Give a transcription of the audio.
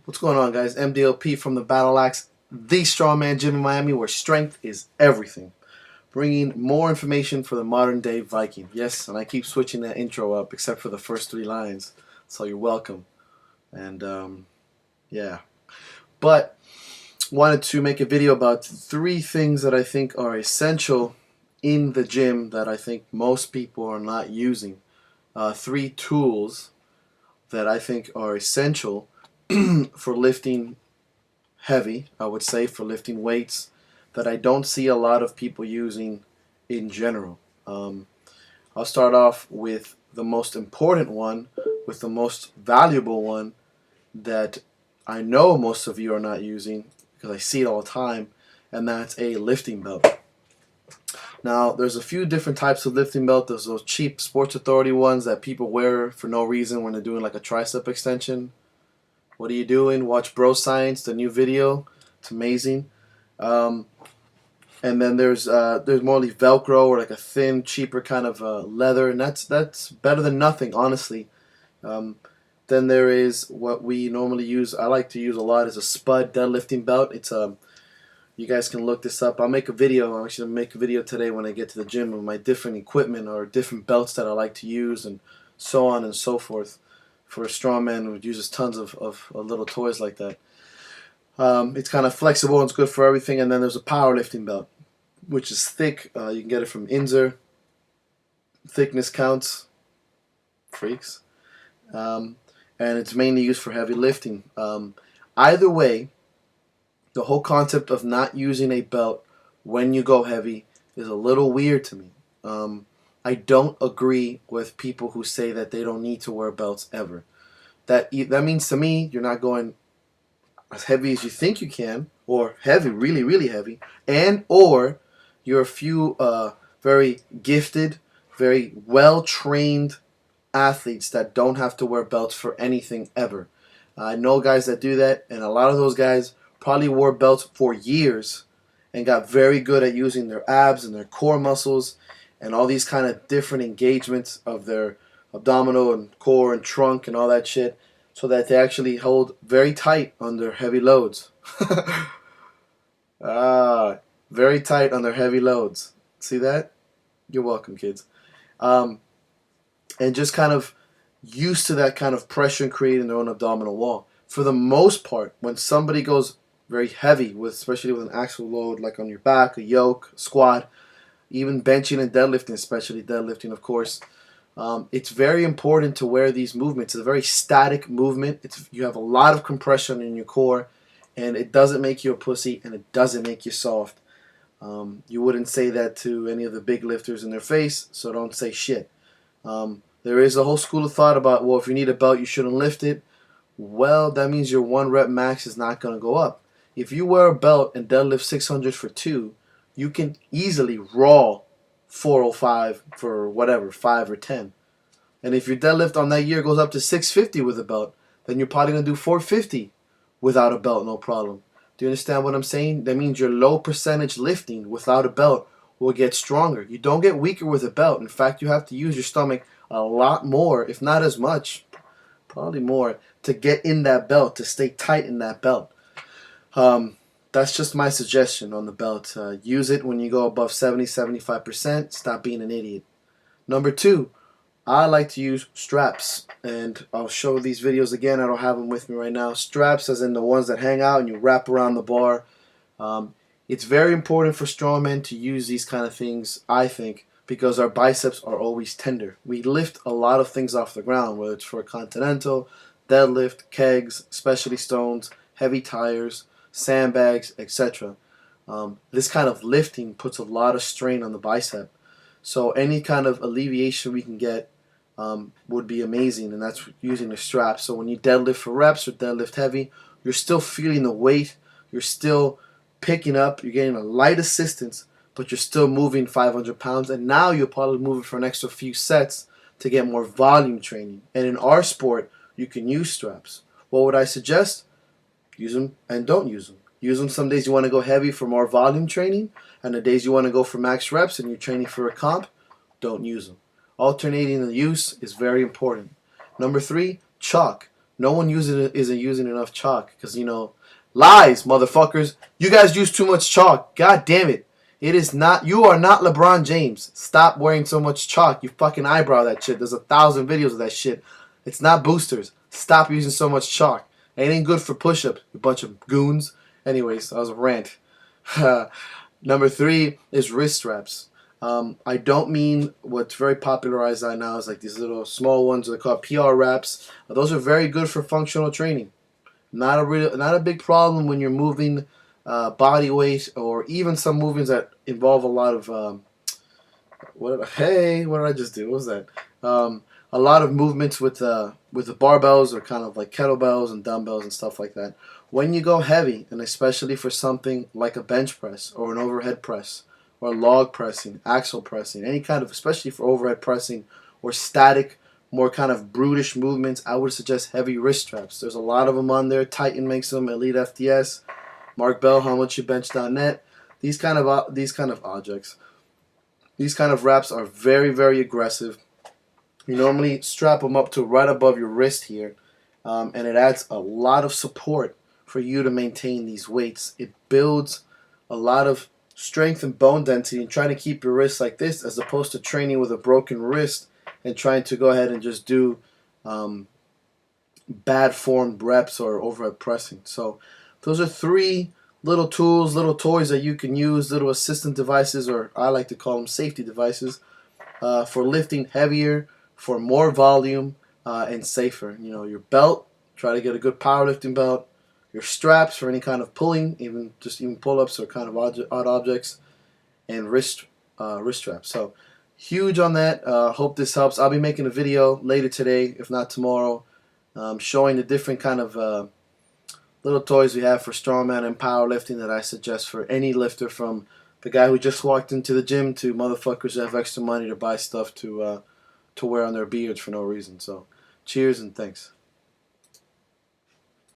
What's going on, guys? MDLP from the Battle Axe, the strongman gym in Miami, where strength is everything. Bringing more information for the modern day Viking. Yes, and I keep switching that intro up, except for the first three lines. So you're welcome. And yeah, but wanted to make a video about three things that I think are essential in the gym that I think most people are not using. Three tools that I think are essential for lifting heavy, I would say, for lifting weights that I don't see a lot of people using in general. I'll start off with the most important one, with the most valuable one that I know most of you are not using because I see it all the time, and that's a lifting belt. Now, there's a few different types of lifting belt. There's those cheap Sports Authority ones that people wear for no reason when they're doing like a tricep extension. What are you doing? Watch Bro Science, the new video. It's amazing. And then there's more like Velcro or like a thin, cheaper kind of leather, and that's better than nothing, honestly. Then there is what we normally use. I like to use a lot is a Spud deadlifting belt. It's you guys can look this up. I'll make a video. I'm actually gonna make a video today when I get to the gym of my different equipment or different belts that I like to use, and so on and so forth. For a strongman who uses tons of little toys like that. It's kind of flexible and it's good for everything. And then there's a powerlifting belt, which is thick. You can get it from Inzer. Thickness counts, freaks. And it's mainly used for heavy lifting. Either way, the whole concept of not using a belt when you go heavy is a little weird to me. I don't agree with people who say that they don't need to wear belts ever. That means to me you're not going as heavy as you think you can, or heavy, really, really heavy, and or you're a few very gifted, very well-trained athletes that don't have to wear belts for anything ever. I know guys that do that, and a lot of those guys probably wore belts for years and got very good at using their abs and their core muscles and all these kind of different engagements of their abdominal and core and trunk and all that shit, so that they actually hold very tight under heavy loads. Very tight under heavy loads. See that? You're welcome, kids. And just kind of used to that kind of pressure and creating their own abdominal wall. For the most part, when somebody goes very heavy, especially with an actual load like on your back, a yoke, a squat, even benching and deadlifting, especially deadlifting, of course, it's very important to wear these movements. It's a very static movement. You have a lot of compression in your core, and it doesn't make you a pussy, and it doesn't make you soft. You wouldn't say that to any of the big lifters in their face, so don't say shit. There is a whole school of thought about, well, if you need a belt, you shouldn't lift it. Well, that means your 1 rep max is not going to go up. If you wear a belt and deadlift 600 for 2, you can easily raw 405 for whatever, 5 or 10. And if your deadlift on that year goes up to 650 with a belt, then you're probably going to do 450 without a belt, no problem. Do you understand what I'm saying? That means your low percentage lifting without a belt will get stronger. You don't get weaker with a belt. In fact, you have to use your stomach a lot more, if not as much, probably more, to get in that belt, to stay tight in that belt. That's just my suggestion on the belt. Use it when you go above 70-75%. Stop being an idiot. Number 2, I like to use straps, and I'll show these videos again. I don't have them with me right now. Straps, as in the ones that hang out and you wrap around the bar. It's very important for strongmen to use these kind of things, I think, because our biceps are always tender. We lift a lot of things off the ground, whether it's for a continental, deadlift, kegs, specialty stones, heavy tires, sandbags, etc. This kind of lifting puts a lot of strain on the bicep. So any kind of alleviation we can get would be amazing, and that's using the straps. So when you deadlift for reps or deadlift heavy, you're still feeling the weight, you're still picking up, you're getting a light assistance, but you're still moving 500 pounds, and now you're probably moving for an extra few sets to get more volume training. And in our sport, you can use straps. What would I suggest? Use them and don't use them. Use them some days you want to go heavy for more volume training, and the days you want to go for max reps and you're training for a comp, don't use them. Alternating the use is very important. Number 3, chalk. no one isn't using enough chalk because, you know, lies, motherfuckers. You guys use too much chalk. God damn it. It is not. You are not LeBron James. Stop wearing so much chalk. You fucking eyebrow that shit. There's 1,000 videos of that shit. It's not boosters. Stop using so much chalk. It ain't good for push-ups, you bunch of goons. Anyways, that was a rant. Number 3 is wrist straps. I don't mean what's very popularized right now is like these little small ones. They're called PR wraps. Those are very good for functional training. Not a big problem when you're moving body weight, or even some movements that involve a lot of what did I just do? What was that? A lot of movements with the barbells, or kind of like kettlebells and dumbbells and stuff like that. When you go heavy, and especially for something like a bench press or an overhead press or log pressing, axle pressing, any kind of, especially for overhead pressing or static, more kind of brutish movements, I would suggest heavy wrist straps. There's a lot of them on there. Titan makes them, Elite FTS, Mark Bell, How Much You Bench.net. These kind of objects. These kind of wraps are very, very aggressive. You normally strap them up to right above your wrist here, and it adds a lot of support for you to maintain these weights. It builds a lot of strength and bone density and trying to keep your wrist like this, as opposed to training with a broken wrist and trying to go ahead and just do bad formed reps or overhead pressing. So those are 3 little tools, little toys that you can use, little assistant devices, or I like to call them safety devices, for lifting heavier, for more volume, and safer. You know, your belt, try to get a good powerlifting belt. Your straps for any kind of pulling, even pull-ups or kind of odd objects, and wrist straps. So huge on that. Hope this helps. I'll be making a video later today, if not tomorrow, showing the different kind of little toys we have for strongman and powerlifting that I suggest for any lifter, from the guy who just walked into the gym to motherfuckers who have extra money to buy stuff to wear on their beards for no reason. So cheers and thanks.